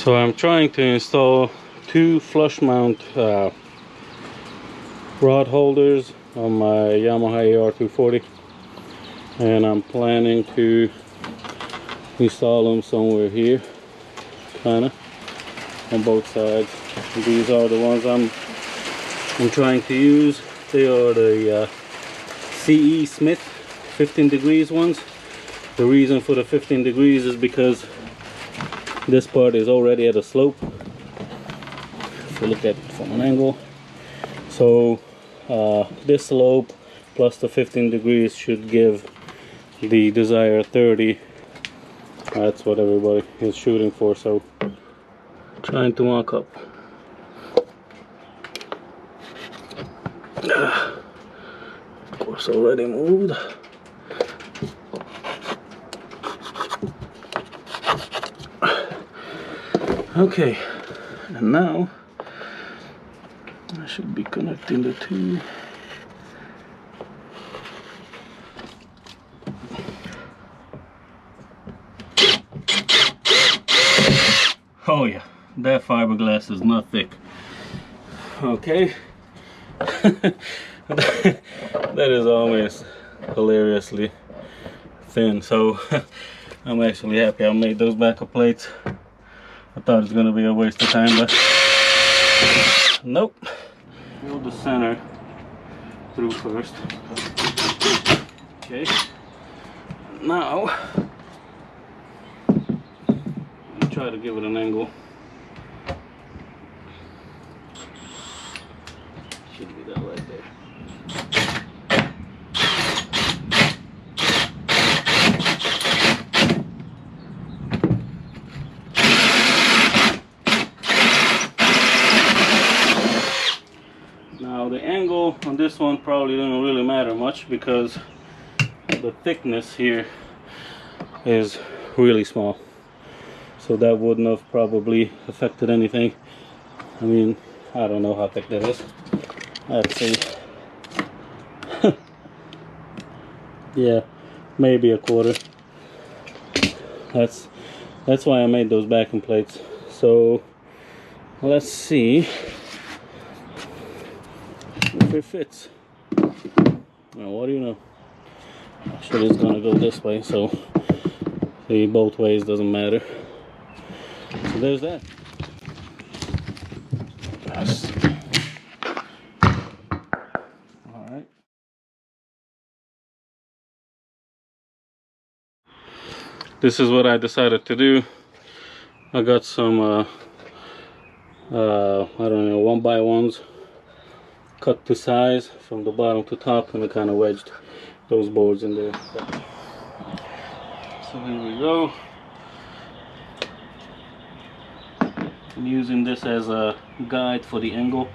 So I'm trying to install two flush mount rod holders on my Yamaha AR240, and I'm planning to install them somewhere here, kinda on both sides. These are the ones I'm trying to use. They are the CE Smith 15 degrees ones. The reason for the 15 degrees is because this part is already at a slope, if you look at it from an angle. So this slope plus the 15 degrees should give the desired 30. That's what everybody is shooting for, so trying to mock up. Of course, already moved. Okay, and now I should be connecting the two. Oh yeah, that fiberglass is not thick. Okay. That is always hilariously thin, so I'm actually happy I made those backup plates. I thought it was going to be a waste of time, but nope. Drill the center through first. Okay. Now, I'll try to give it an angle. Should be that right there. Now the angle on this one probably doesn't really matter much because the thickness here is really small, so that wouldn't have probably affected anything. I mean, I don't know how thick that is. Let's see. Yeah, maybe a quarter. That's why I made those backing plates. So let's see if it fits. Now, what do you know? Actually, it's gonna go this way, so see, both ways doesn't matter. So there's that. Yes. All right. This is what I decided to do. I got some I don't know, 1x1s cut to size from the bottom to top, and I kind of wedged those boards in there. So here we go. I'm using this as a guide for the angle.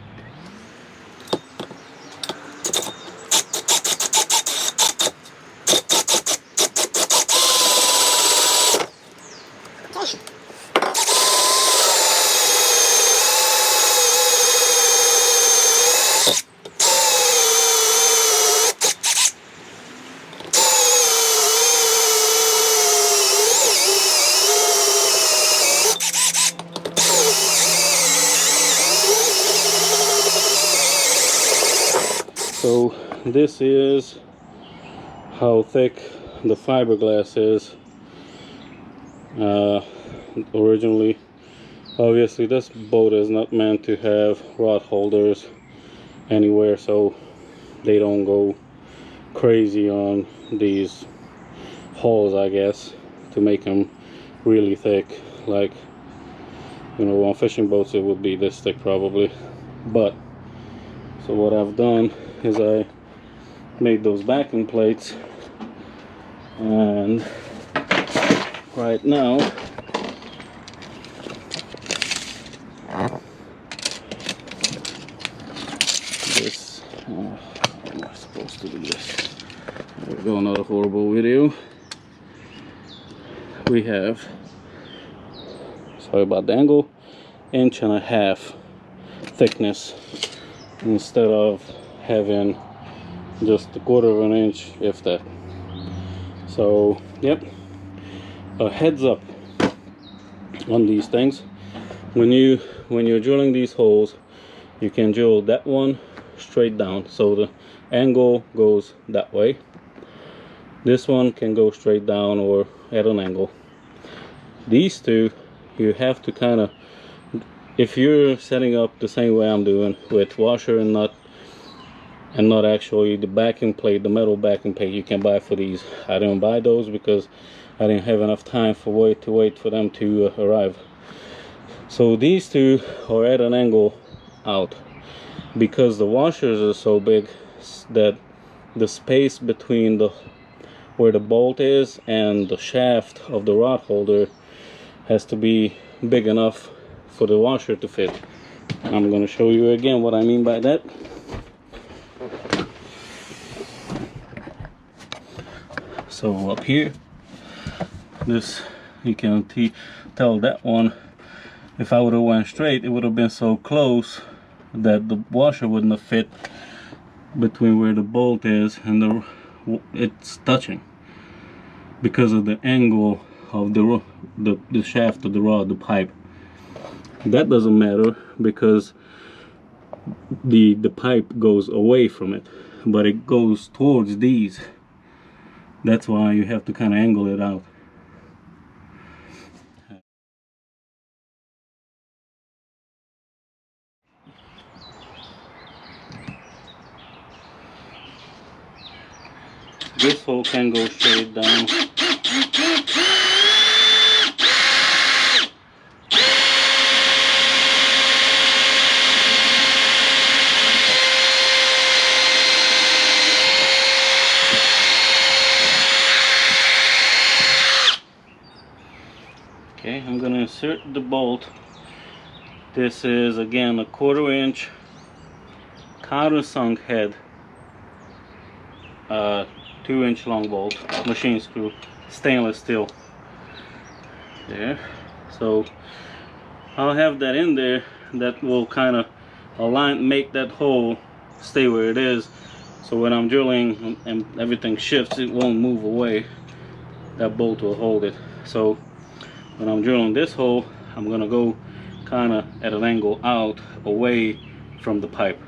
So this is how thick the fiberglass is. Originally, obviously this boat is not meant to have rod holders anywhere, so they don't go crazy on these holes, I guess, to make them really thick. Like, you know, on fishing boats it would be this thick probably. But so what I've done is I made those backing plates, and right now this how am I supposed to do this? There we go, another horrible video. We have, sorry about the angle, 1.5 inch thickness instead of having just 1/4 inch, if that. So yep, a heads up, on these things. When you're drilling these holes, you can drill that one straight down, so the angle goes that way. This one can go straight down or at an angle. These two, you have to kind of, if you're setting up the same way I'm doing with washer and nut, and not actually the backing plate, the metal backing plate you can buy for these. I didn't buy those because I didn't have enough time to wait for them to arrive. So these two are at an angle out, because the washers are so big that the space between where the bolt is and the shaft of the rod holder has to be big enough for the washer to fit. I'm going to show you again what I mean by that. So up here, this, you can tell that one, if I would have went straight, it would have been so close that the washer wouldn't have fit between where the bolt is and it's touching, because of the angle of the shaft of the rod, the pipe. That doesn't matter because the pipe goes away from it, but it goes towards these. That's why you have to kind of angle it out. This hole can go straight down. Okay, I'm going to insert the bolt. This is again a 1/4 inch countersunk head, 2-inch long bolt, machine screw, stainless steel. There. So I'll have that in there. That will kind of make that hole stay where it is. So when I'm drilling and everything shifts, it won't move away. That bolt will hold it. So when I'm drilling this hole, I'm gonna go kind of at an angle out, away from the pipe.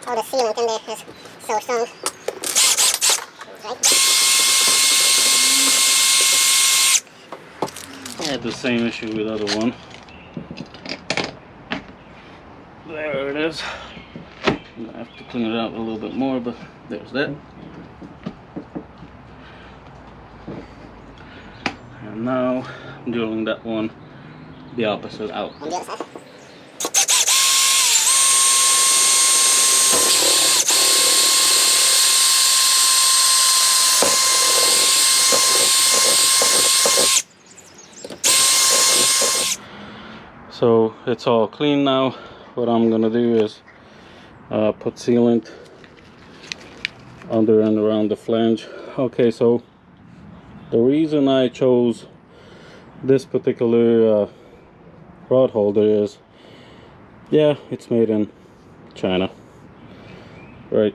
Oh, the sealant in there is so strong. I had the same issue with the other one. There it is. I'm gonna have to clean it out a little bit more, but there's that. And now I'm drilling that one the opposite out. On the other side. So it's all clean now. What I'm gonna do is put sealant under and around the flange. Okay, so the reason I chose this particular rod holder is, yeah, it's made in China, right?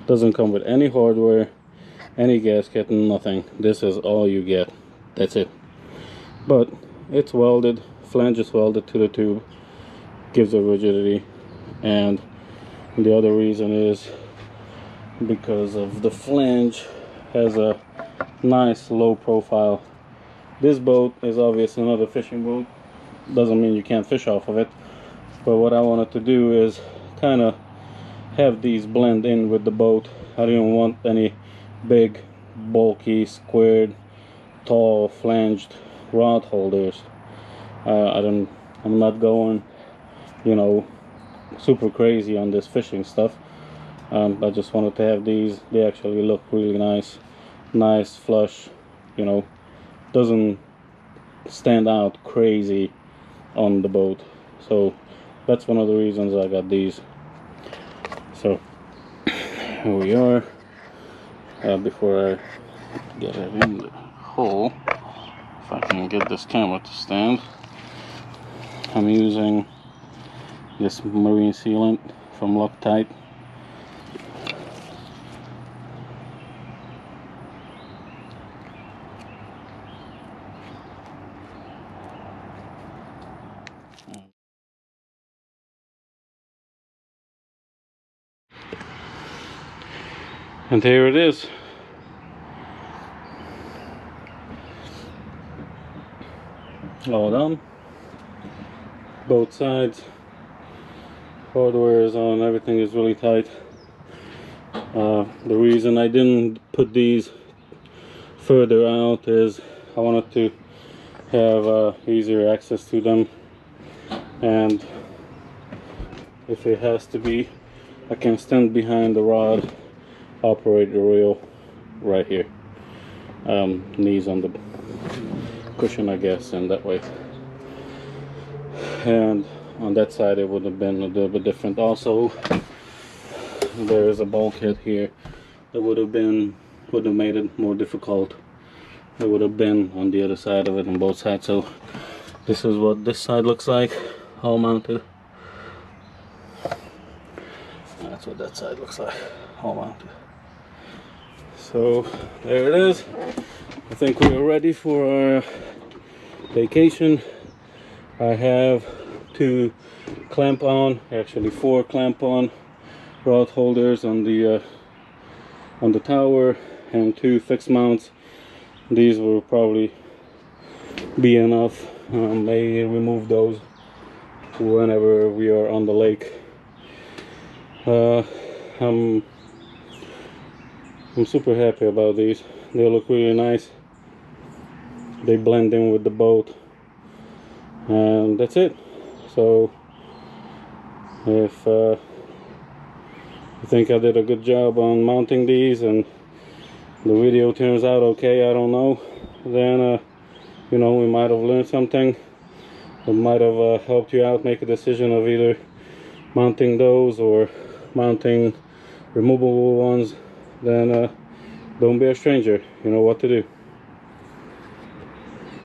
Doesn't come with any hardware, any gasket, nothing. This is all you get. That's it. But it's welded. Flange is welded to the tube, gives it rigidity. And the other reason is because of the flange has a nice low profile. This boat is obviously not a fishing boat. Doesn't mean you can't fish off of it, but what I wanted to do is kind of have these blend in with the boat. I didn't want any big, bulky, squared, tall, flanged rod holders. I'm not going, you know, super crazy on this fishing stuff. I just wanted to have these. They actually look really nice, flush, you know, doesn't stand out crazy on the boat. So that's one of the reasons I got these. So here we are. before I get it in the hole, if I can get this camera to stand, I'm using this marine sealant from Loctite. And here it is. All done. Both sides. Hardware is on, everything is really tight. The reason I didn't put these further out is I wanted to have easier access to them, and if it has to be, I can stand behind the rod, operate the reel right here. Knees on the cushion, I guess, and that way. And on that side it would have been a little bit different. Also, there is a bulkhead here that would have made it more difficult. It would have been on the other side of it, on both sides. So this is what this side looks like, all mounted. That's what that side looks like, all mounted. So there it is. I think we are ready for our vacation. I have 2 clamp on, actually 4 clamp on rod holders on the tower, and 2 fixed mounts. These will probably be enough. May remove those whenever we are on the lake. I'm super happy about these. They look really nice. They blend in with the boat, and that's it. So if you think I did a good job on mounting these and the video turns out okay, I don't know, then you know, we might have learned something. It might have helped you out make a decision of either mounting those or mounting removable ones. Then don't be a stranger, you know what to do.